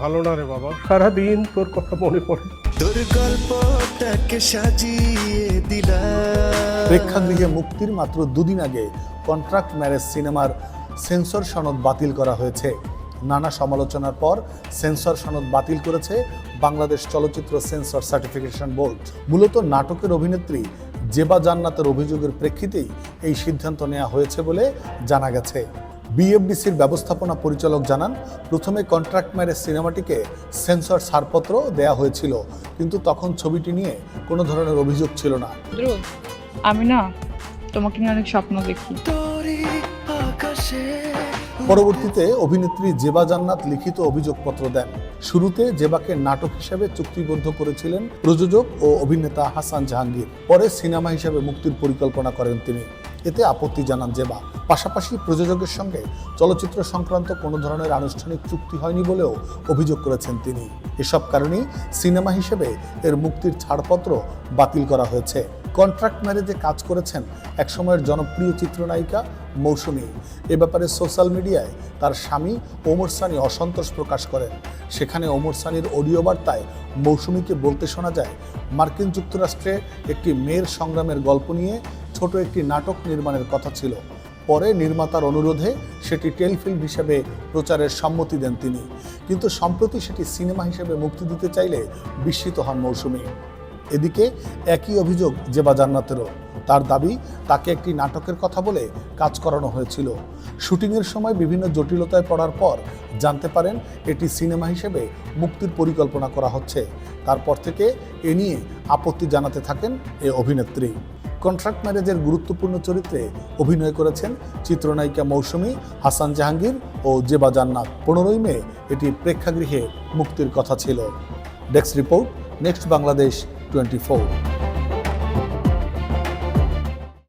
ভালো না রে বাবা, সারাদিন তোর কথা মনে পড়ে। তোর গল্পটাকে সাজিয়ে দিলাম। প্রেক্ষাগৃহে মুক্তির মাত্র দুদিন আগে কন্ট্রাক্ট ম্যারেজ সিনেমার সেন্সর সনদ বাতিল করা হয়েছে। নানা সমালোচনার পর সেন্সর সনদ বাতিল করেছে বাংলাদেশ চলচ্চিত্র সেন্সর সার্টিফিকেশন বোর্ড। মূলত নাটকের অভিনেত্রী জেবা জান্নাতের অভিযোগের প্রেক্ষিতেই এই সিদ্ধান্ত নেওয়া হয়েছে বলে জানা গেছে। বিএফডিসির ব্যবস্থাপনা পরিচালক জানান, প্রথমে কন্ট্রাক্ট ম্যারেজ সিনেমাটিকে সেন্সর ছাড়পত্র দেয়া হয়েছিল, কিন্তু তখন ছবিটি নিয়ে কোনো ধরনের অভিযোগ ছিল না। আমি না তোমাকে নিয়ে অনেক স্বপ্ন দেখি। পরবর্তীতে অভিনেত্রী জেবা জান্নাত লিখিত অভিযোগপত্র দেন। শুরুতে জেবাকে নাটক হিসেবে চুক্তিবদ্ধ করেছিলেন প্রযোজক ও অভিনেতা হাসান জাহাঙ্গীর। পরে সিনেমা হিসেবে মুক্তির পরিকল্পনা করেন তিনি। এতে আপত্তি জানান জেবা। পাশাপাশি প্রযোজকের সঙ্গে চলচ্চিত্র সংক্রান্ত কোনো ধরনের আনুষ্ঠানিক চুক্তি হয়নি বলেও অভিযোগ করেছেন তিনি। এসব কারণেই সিনেমা হিসেবে এর মুক্তির ছাড়পত্র বাতিল করা হয়েছে। কন্ট্রাক্ট ম্যারেজে কাজ করেছেন একসময়ের জনপ্রিয় চিত্রনায়িকা মৌসুমী। এ ব্যাপারে সোশ্যাল মিডিয়ায় তার স্বামী ওমর সানি অসন্তোষ প্রকাশ করেন। সেখানে ওমর সানির অডিও বার্তায় মৌসুমীকে বলতে শোনা যায়, মার্কিন যুক্তরাষ্ট্রে একটি মেয়ের সংগ্রামের গল্প নিয়ে ছোট একটি নাটক নির্মাণের কথা ছিল। পরে নির্মাতার অনুরোধে সেটি টেলিফিল্ম হিসেবে প্রচারের সম্মতি দেন তিনি, কিন্তু সম্প্রতি সেটি সিনেমা হিসেবে মুক্তি দিতে চাইলে বিস্মিত হন মৌসুমী। এদিকে একই অভিযোগ জেবা জান্নাতেরও। তার দাবি, তাকে একটি নাটকের কথা বলে কাজ করানো হয়েছিল। শুটিংয়ের সময় বিভিন্ন জটিলতায় পড়ার পর জানতে পারেন এটি সিনেমা হিসেবে মুক্তির পরিকল্পনা করা হচ্ছে। তারপর থেকে এ নিয়ে আপত্তি জানাতে থাকেন এ অভিনেত্রী। কন্ট্রাক্ট ম্যারেজের গুরুত্বপূর্ণ চরিত্রে অভিনয় করেছেন চিত্রনায়িকা মৌসুমী, হাসান জাহাঙ্গীর ও জেবা জান্নাত। 15ই মে এটি প্রেক্ষাগৃহে মুক্তির কথা ছিল। Desk report, next Bangladesh 24।